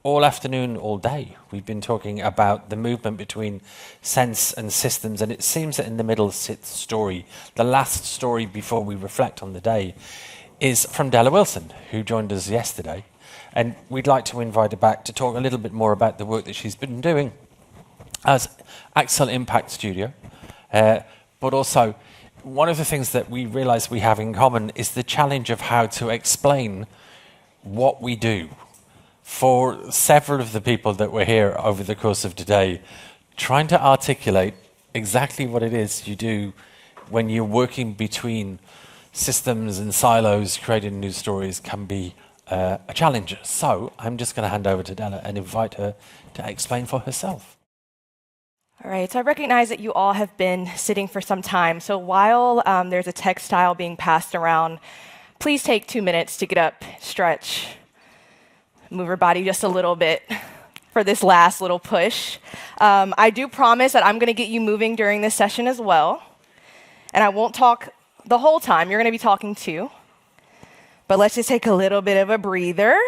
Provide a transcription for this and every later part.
All afternoon, all day, we've been talking about the movement between sense and systems, and it seems that in the middle sits story. The last story before we reflect on the day is from Dela Wilson, who joined us yesterday. And we'd like to invite her back to talk a little bit more about the work that she's been doing as Axel Impact Studio. But also, one of the things that we realize we have in common is the challenge of how to explain what we do. For several of the people that were here over the course of today, trying to articulate exactly what it is you do when you're working between systems and silos, creating new stories can be a challenge. So I'm just going to hand over to Dela and invite her to explain for herself. All right, so I recognize that you all have been sitting for some time. So while there's a textile being passed around, please take 2 minutes to get up, stretch, move your body just a little bit for this last little push. I do promise that I'm going to get you moving during this session as well. And I won't talk the whole time. You're going to be talking too. But let's just take a little bit of a breather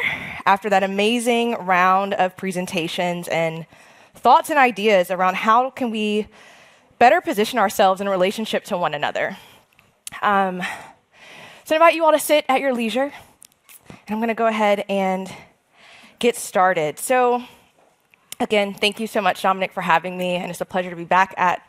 after that amazing round of presentations and thoughts and ideas around how can we better position ourselves in relationship to one another. So I invite you all to sit at your leisure. And I'm going to go ahead and get started. So again, thank you so much, Dominic, for having me. And it's a pleasure to be back at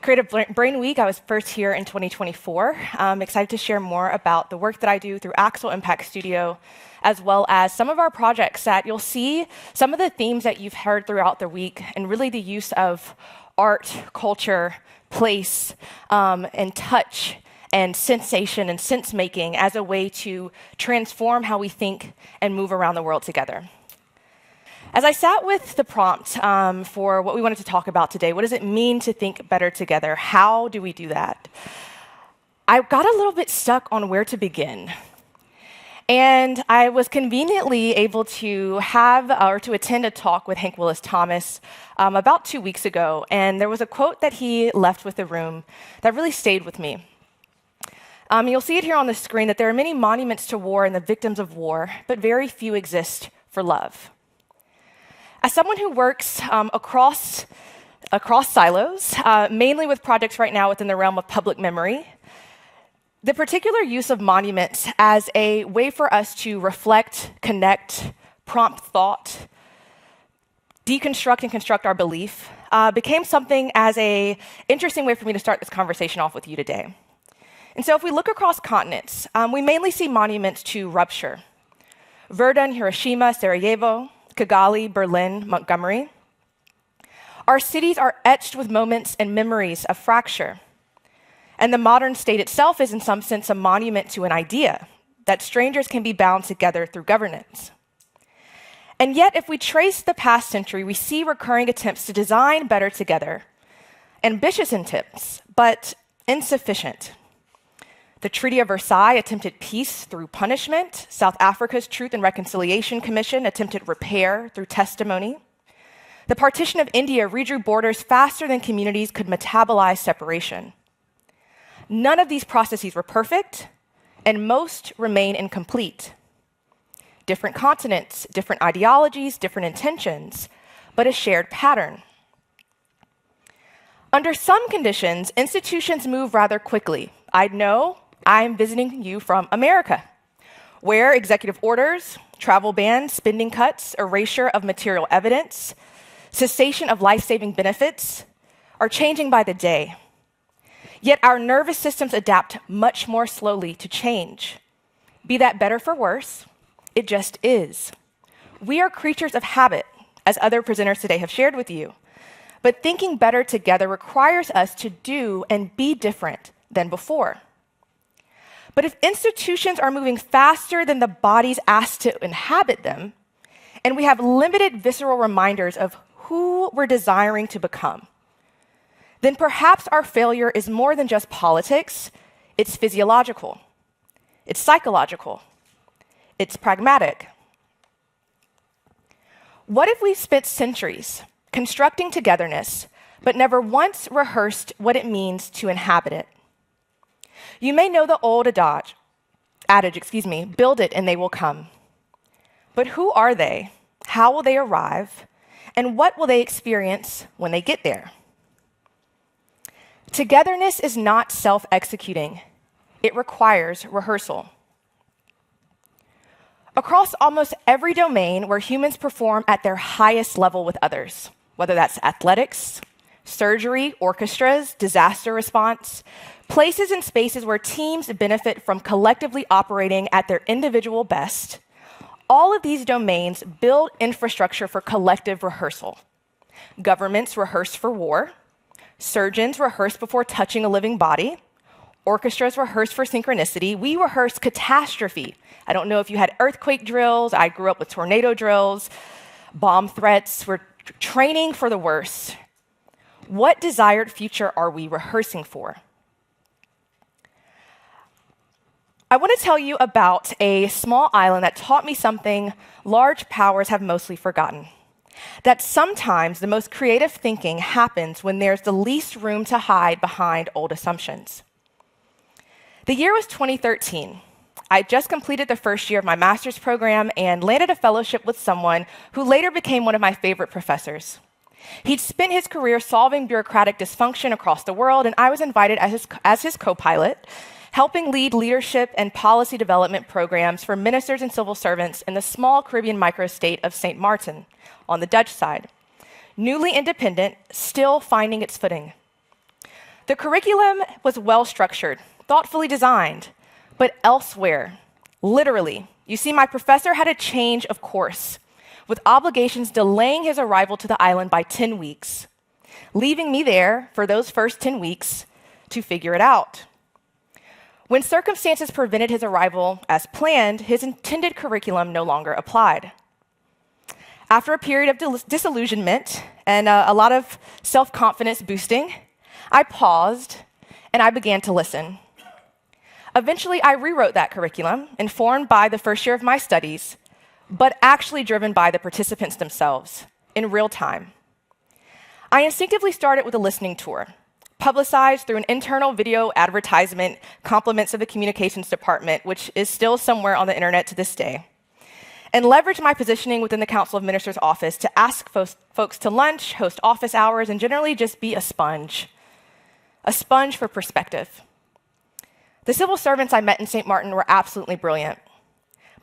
Creative Brain Week. I was first here in 2024. I'm excited to share more about the work that I do through Axel Impact Studio, as well as some of our projects that you'll see some of the themes that you've heard throughout the week, and really the use of art, culture, place, and touch, and sensation and sense-making as a way to transform how we think and move around the world together. As I sat with the prompt for what we wanted to talk about today, what does it mean to think better together? How do we do that? I got a little bit stuck on where to begin. And I was conveniently able to to attend a talk with Hank Willis Thomas about 2 weeks ago. And there was a quote that he left with the room that really stayed with me. You'll see it here on the screen that there are many monuments to war and the victims of war, but very few exist for love. As someone who works across silos, mainly with projects right now within the realm of public memory, the particular use of monuments as a way for us to reflect, connect, prompt thought, deconstruct and construct our belief became something as an interesting way for me to start this conversation off with you today. And so if we look across continents, we mainly see monuments to rupture. Verdun, Hiroshima, Sarajevo, Kigali, Berlin, Montgomery. Our cities are etched with moments and memories of fracture. And the modern state itself is in some sense a monument to an idea that strangers can be bound together through governance. And yet, if we trace the past century, we see recurring attempts to design better together. Ambitious attempts, but insufficient. The Treaty of Versailles attempted peace through punishment. South Africa's Truth and Reconciliation Commission attempted repair through testimony. The partition of India redrew borders faster than communities could metabolize separation. None of these processes were perfect, and most remain incomplete. Different continents, different ideologies, different intentions, but a shared pattern. Under some conditions, institutions move rather quickly. I know I'm visiting you from America, where executive orders, travel bans, spending cuts, erasure of material evidence, cessation of life-saving benefits are changing by the day. Yet our nervous systems adapt much more slowly to change. Be that better for worse, it just is. We are creatures of habit, as other presenters today have shared with you. But thinking better together requires us to do and be different than before. But if institutions are moving faster than the bodies asked to inhabit them, and we have limited visceral reminders of who we're desiring to become, then perhaps our failure is more than just politics. It's physiological, it's psychological, it's pragmatic. What if we spent centuries constructing togetherness, but never once rehearsed what it means to inhabit it? You may know the old adage, build it and they will come. But who are they, How will they arrive? And what will they experience when they get there? Togetherness is not self-executing. It requires rehearsal. Across almost every domain where humans perform at their highest level with others, whether that's athletics, surgery, orchestras, disaster response, places and spaces where teams benefit from collectively operating at their individual best, all of these domains build infrastructure for collective rehearsal. Governments rehearse for war. Surgeons rehearse before touching a living body. Orchestras rehearse for synchronicity. We rehearse catastrophe. I don't know if you had earthquake drills. I grew up with tornado drills, bomb threats. We're training for the worst. What desired future are we rehearsing for? I want to tell you about a small island that taught me something large powers have mostly forgotten. That sometimes the most creative thinking happens when there's the least room to hide behind old assumptions. The year was 2013. I just completed the first year of my master's program and landed a fellowship with someone who later became one of my favorite professors. He'd spent his career solving bureaucratic dysfunction across the world, and I was invited as his co-pilot, helping lead leadership and policy development programs for ministers and civil servants in the small Caribbean microstate of St. Martin on the Dutch side. Newly independent, still finding its footing. The curriculum was well-structured, thoughtfully designed, but elsewhere, literally. You see, my professor had a change of course, with obligations delaying his arrival to the island by 10 weeks, leaving me there for those first 10 weeks to figure it out. When circumstances prevented his arrival as planned, his intended curriculum no longer applied. After a period of disillusionment and a lot of self-confidence boosting, I paused and I began to listen. Eventually, I rewrote that curriculum, informed by the first year of my studies, but actually driven by the participants themselves in real time. I instinctively started with a listening tour, publicized through an internal video advertisement, compliments of the communications department, which is still somewhere on the internet to this day, and leveraged my positioning within the Council of Ministers' office to ask folks to lunch, host office hours, and generally just be a sponge for perspective. The civil servants I met in St. Martin were absolutely brilliant,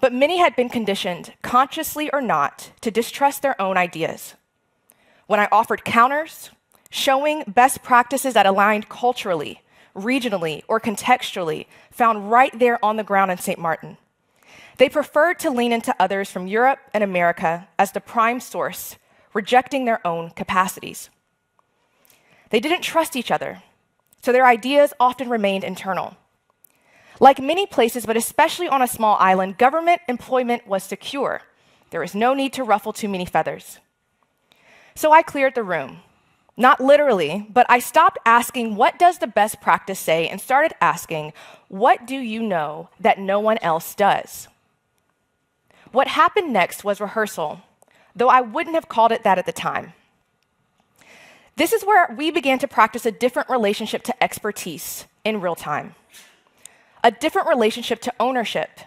but many had been conditioned, consciously or not, to distrust their own ideas. When I offered counters, showing best practices that aligned culturally, regionally, or contextually, found right there on the ground in St. Martin, they preferred to lean into others from Europe and America as the prime source, rejecting their own capacities. They didn't trust each other, so their ideas often remained internal. Like many places, but especially on a small island, government employment was secure. There was no need to ruffle too many feathers. So I cleared the room. Not literally, but I stopped asking, what does the best practice say, and started asking, what do you know that no one else does? What happened next was rehearsal, though I wouldn't have called it that at the time. This is where we began to practice a different relationship to expertise in real time. A different relationship to ownership,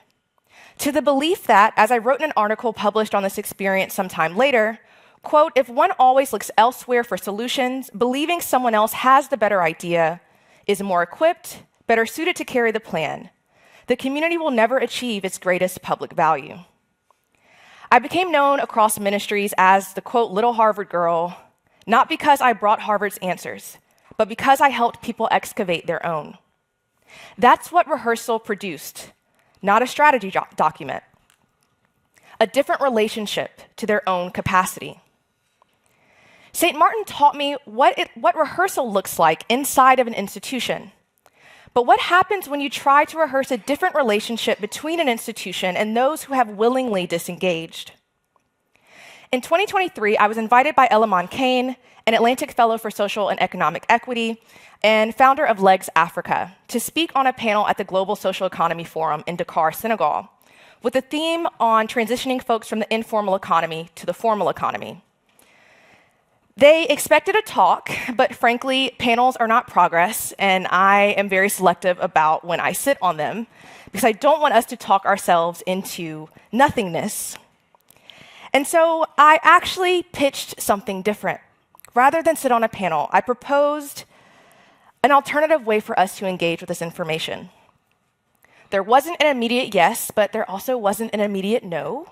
to the belief that, as I wrote in an article published on this experience sometime later, quote, if one always looks elsewhere for solutions, believing someone else has the better idea, is more equipped, better suited to carry the plan, the community will never achieve its greatest public value. I became known across ministries as the, quote, little Harvard girl, not because I brought Harvard's answers, but because I helped people excavate their own. That's what rehearsal produced, not a strategy document. A different relationship to their own capacity. St. Martin taught me what rehearsal looks like inside of an institution. But what happens when you try to rehearse a different relationship between an institution and those who have willingly disengaged? In 2023, I was invited by Elamon Kane, an Atlantic Fellow for Social and Economic Equity, and founder of Legs Africa, to speak on a panel at the Global Social Economy Forum in Dakar, Senegal, with a theme on transitioning folks from the informal economy to the formal economy. They expected a talk, but frankly, panels are not progress, and I am very selective about when I sit on them, because I don't want us to talk ourselves into nothingness. And so I actually pitched something different. Rather than sit on a panel, I proposed an alternative way for us to engage with this information. There wasn't an immediate yes, but there also wasn't an immediate no.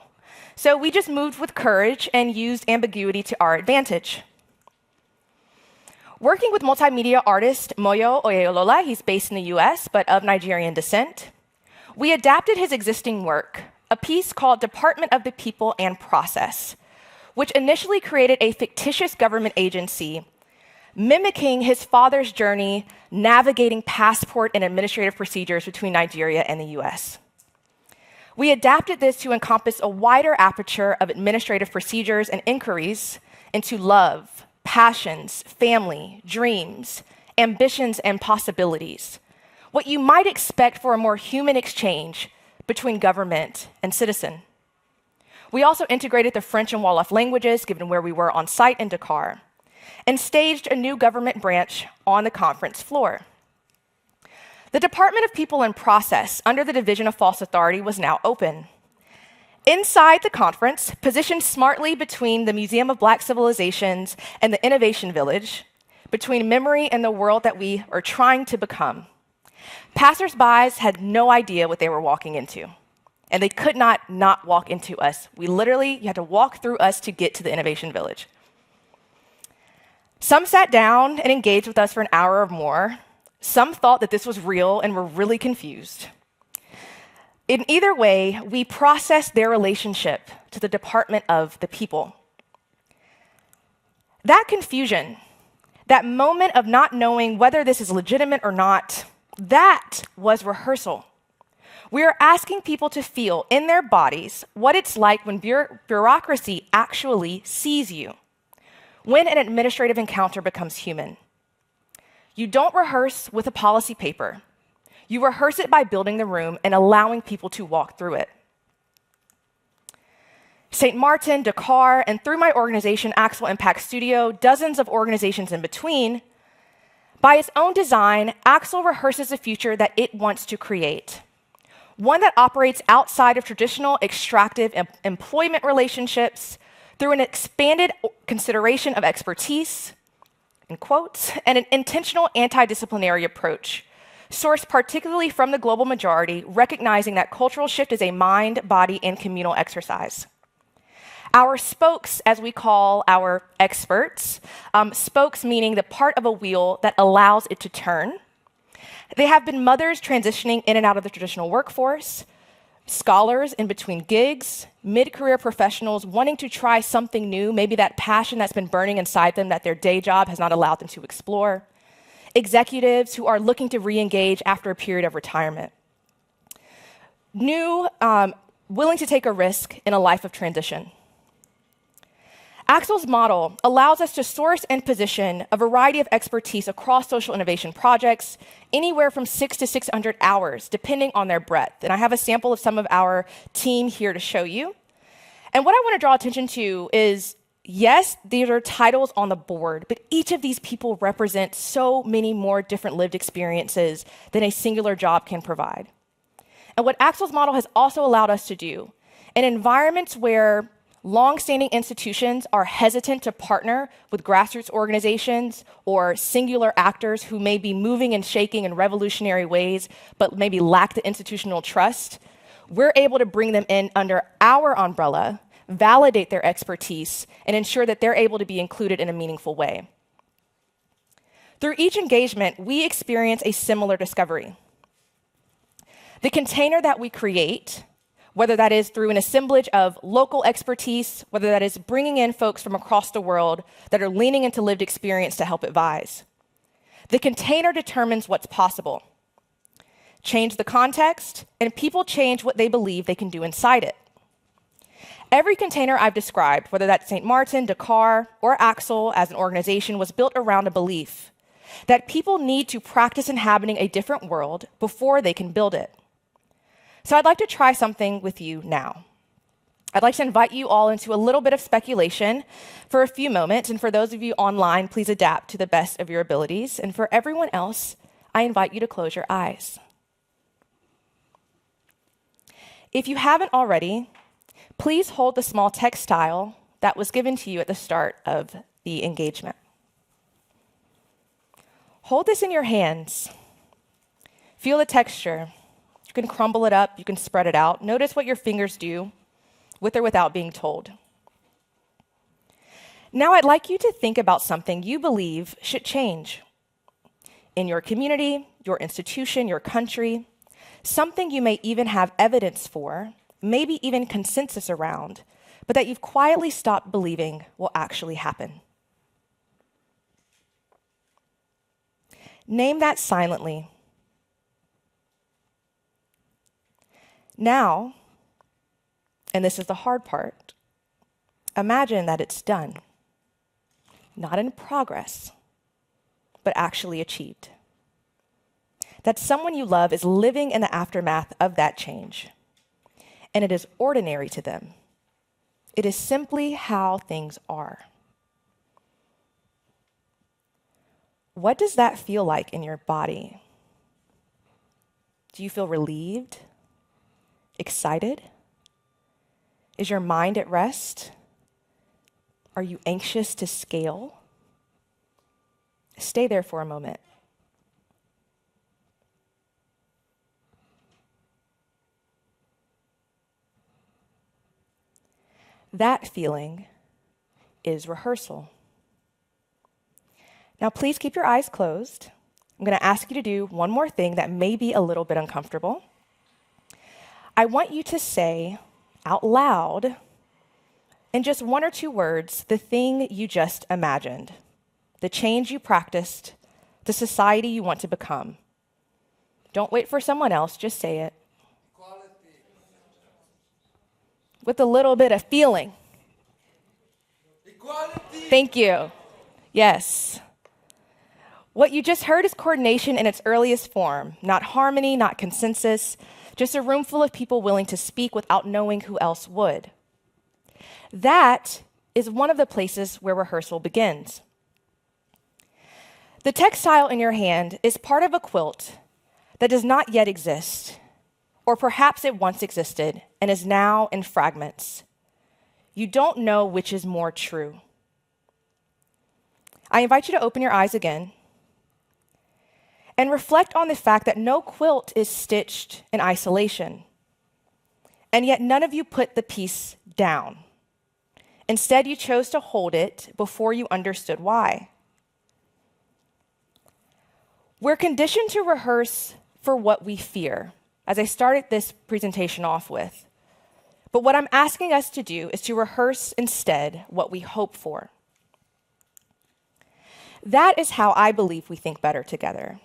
So we just moved with courage and used ambiguity to our advantage. Working with multimedia artist Moyo Oyeyolola, he's based in the US, but of Nigerian descent, we adapted his existing work, a piece called Department of the People and Process, which initially created a fictitious government agency mimicking his father's journey navigating passport and administrative procedures between Nigeria and the US. We adapted this to encompass a wider aperture of administrative procedures and inquiries into love, passions, family, dreams, ambitions, and possibilities, what you might expect for a more human exchange between government and citizen. We also integrated the French and Wolof languages, given where we were on site in Dakar, and staged a new government branch on the conference floor. The Department of People and Process, under the Division of False Authority, was now open. Inside the conference, positioned smartly between the Museum of Black Civilizations and the Innovation Village, between memory and the world that we are trying to become, passersby had no idea what they were walking into. And they could not walk into us. You had to walk through us to get to the Innovation Village. Some sat down and engaged with us for an hour or more. Some thought that this was real and were really confused. In either way, we processed their relationship to the Department of the People. That confusion, that moment of not knowing whether this is legitimate or not, that was rehearsal. We are asking people to feel in their bodies what it's like when bureaucracy actually sees you, when an administrative encounter becomes human. You don't rehearse with a policy paper. You rehearse it by building the room and allowing people to walk through it. St. Martin, Dakar, and through my organization, Axel Impact Studio, dozens of organizations in between, by its own design, Axel rehearses a future that it wants to create. One that operates outside of traditional extractive employment relationships through an expanded consideration of expertise, in quotes, and an intentional anti-disciplinary approach, sourced particularly from the global majority, recognizing that cultural shift is a mind, body, and communal exercise. Our spokes, as we call our experts, spokes meaning the part of a wheel that allows it to turn. They have been mothers transitioning in and out of the traditional workforce, scholars in between gigs, mid-career professionals wanting to try something new, maybe that passion that's been burning inside them that their day job has not allowed them to explore, executives who are looking to re-engage after a period of retirement, new, willing to take a risk in a life of transition. Axel's model allows us to source and position a variety of expertise across social innovation projects, anywhere from 6 to 600 hours, depending on their breadth. And I have a sample of some of our team here to show you. And what I want to draw attention to is, yes, these are titles on the board, but each of these people represent so many more different lived experiences than a singular job can provide. And what Axel's model has also allowed us to do, in environments where long-standing institutions are hesitant to partner with grassroots organizations or singular actors who may be moving and shaking in revolutionary ways, but maybe lack the institutional trust, we're able to bring them in under our umbrella, validate their expertise, and ensure that they're able to be included in a meaningful way. Through each engagement, we experience a similar discovery. The container that we create, whether that is through an assemblage of local expertise, whether that is bringing in folks from across the world that are leaning into lived experience to help advise. The container determines what's possible. Change the context, and people change what they believe they can do inside it. Every container I've described, whether that's St. Martin, Dakar, or Axel as an organization, was built around a belief that people need to practice inhabiting a different world before they can build it. So I'd like to try something with you now. I'd like to invite you all into a little bit of speculation for a few moments. And for those of you online, please adapt to the best of your abilities. And for everyone else, I invite you to close your eyes. If you haven't already, Please hold the small textile that was given to you at the start of the engagement. Hold this in your hands. Feel the texture. You can crumble it up, you can spread it out. Notice what your fingers do with or without being told. Now I'd like you to think about something you believe should change in your community, your institution, your country, something you may even have evidence for, maybe even consensus around, but that you've quietly stopped believing will actually happen. Name that silently. Now, and this is the hard part, imagine that it's done, not in progress, but actually achieved. That someone you love is living in the aftermath of that change, and it is ordinary to them. It is simply how things are. What does that feel like in your body? Do you feel relieved? Excited? Is your mind at rest? Are you anxious to scale? Stay there for a moment. That feeling is rehearsal. Now, please keep your eyes closed. I'm going to ask you to do one more thing that may be a little bit uncomfortable. I want you to say out loud, in just one or two words, the thing you just imagined, the change you practiced, the society you want to become. Don't wait for someone else, just say it. Equality. With a little bit of feeling. Equality. Thank you. Yes. What you just heard is coordination in its earliest form, not harmony, not consensus, just a room full of people willing to speak without knowing who else would. That is one of the places where rehearsal begins. The textile in your hand is part of a quilt that does not yet exist, or perhaps it once existed and is now in fragments. You don't know which is more true. I invite you to open your eyes again and reflect on the fact that no quilt is stitched in isolation, and yet none of you put the piece down. Instead, you chose to hold it before you understood why. We're conditioned to rehearse for what we fear, as I started this presentation off with. But what I'm asking us to do is to rehearse instead what we hope for. That is how I believe we think better together.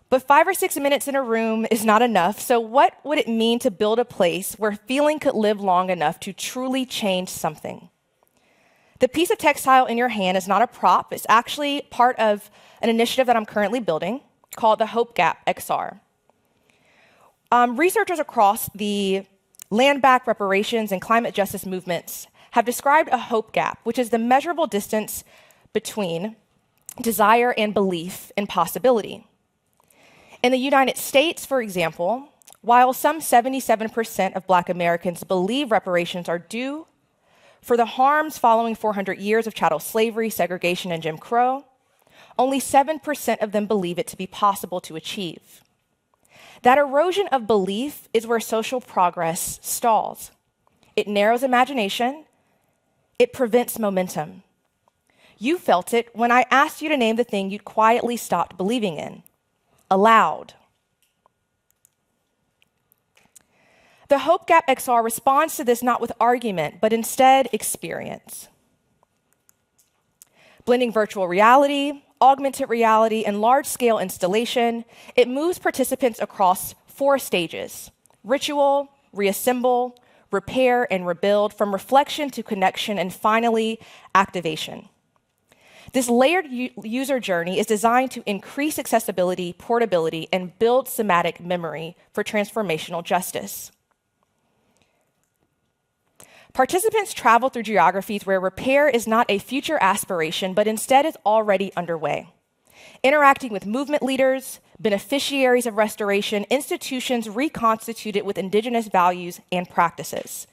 But 5 or 6 minutes in a room is not enough, so what would it mean to build a place where feeling could live long enough to truly change something? The piece of textile in your hand is not a prop. It's actually part of an initiative that I'm currently building called the Hope Gap XR. Researchers across the land back reparations and climate justice movements have described a hope gap, which is the measurable distance between desire and belief in possibility. In the United States, for example, while some 77% of Black Americans believe reparations are due for the harms following 400 years of chattel slavery, segregation, and Jim Crow, only 7% of them believe it to be possible to achieve. That erosion of belief is where social progress stalls. It narrows imagination. It prevents momentum. You felt it when I asked you to name the thing you'd quietly stopped believing in. Aloud. The Hope Gap XR responds to this not with argument, but instead experience. Blending virtual reality, augmented reality, and large-scale installation, it moves participants across 4 stages: ritual, reassemble, repair, and rebuild, from reflection to connection, and finally, activation. This layered user journey is designed to increase accessibility, portability, and build somatic memory for transformational justice. Participants travel through geographies where repair is not a future aspiration, but instead is already underway. Interacting with movement leaders, beneficiaries of restoration, institutions reconstituted with indigenous values and practices.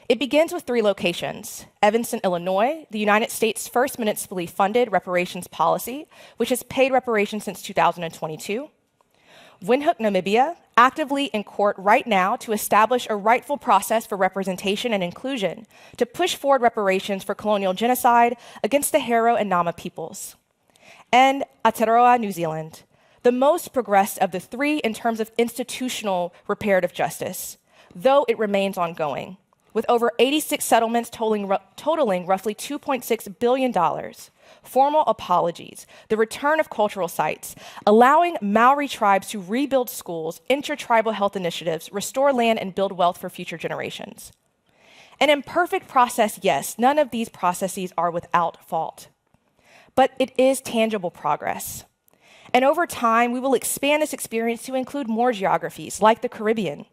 It begins with 3 locations: Evanston, Illinois, the United States' first municipally funded reparations policy, which has paid reparations since 2022; Windhoek, Namibia, actively in court right now to establish a rightful process for representation and inclusion to push forward reparations for colonial genocide against the Haro and Nama peoples; and Aotearoa, New Zealand, the most progressed of the 3 in terms of institutional reparative justice, though it remains ongoing, with over 86 settlements totaling roughly $2.6 billion, formal apologies, the return of cultural sites, allowing Maori tribes to rebuild schools, intertribal health initiatives, restore land, and build wealth for future generations. An imperfect process, yes, none of these processes are without fault. But it is tangible progress. And over time, we will expand this experience to include more geographies, like the Caribbean,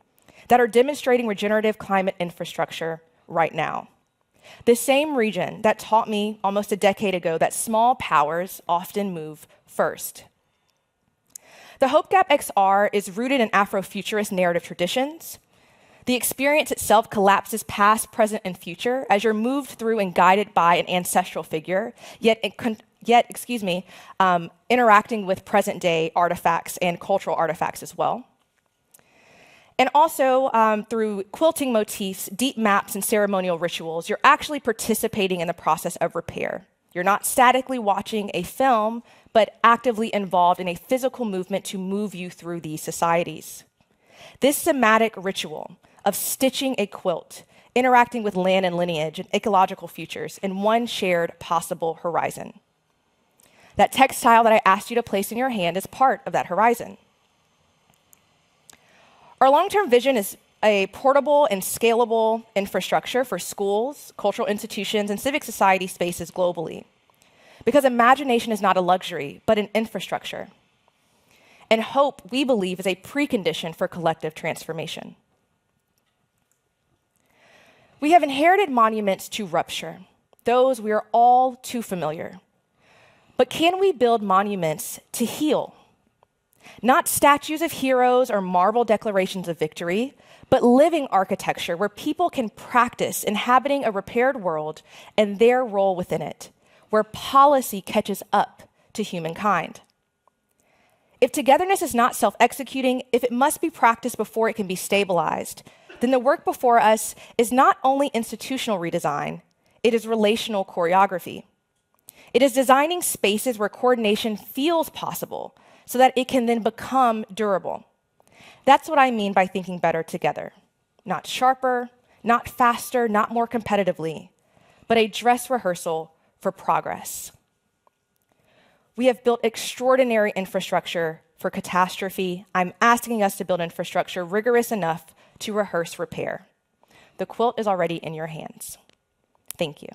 that are demonstrating regenerative climate infrastructure right now. The same region that taught me almost a decade ago that small powers often move first. The Hope Gap XR is rooted in Afrofuturist narrative traditions. The experience itself collapses past, present, and future as you're moved through and guided by an ancestral figure, yet interacting with present-day artifacts and cultural artifacts as well. And also, through quilting motifs, deep maps, and ceremonial rituals, you're actually participating in the process of repair. You're not statically watching a film, but actively involved in a physical movement to move you through these societies. This somatic ritual of stitching a quilt, interacting with land and lineage and ecological futures in one shared possible horizon. That textile that I asked you to place in your hand is part of that horizon. Our long-term vision is a portable and scalable infrastructure for schools, cultural institutions, and civic society spaces globally. Because imagination is not a luxury, but an infrastructure. And hope, we believe, is a precondition for collective transformation. We have inherited monuments to rupture, those we are all too familiar. But can we build monuments to heal? Not statues of heroes or marble declarations of victory, but living architecture where people can practice inhabiting a repaired world and their role within it, where policy catches up to humankind. If togetherness is not self-executing, if it must be practiced before it can be stabilized, then the work before us is not only institutional redesign, it is relational choreography. It is designing spaces where coordination feels possible, so that it can then become durable. That's what I mean by thinking better together. Not sharper, not faster, not more competitively, but a dress rehearsal for progress. We have built extraordinary infrastructure for catastrophe. I'm asking us to build infrastructure rigorous enough to rehearse repair. The quilt is already in your hands. Thank you.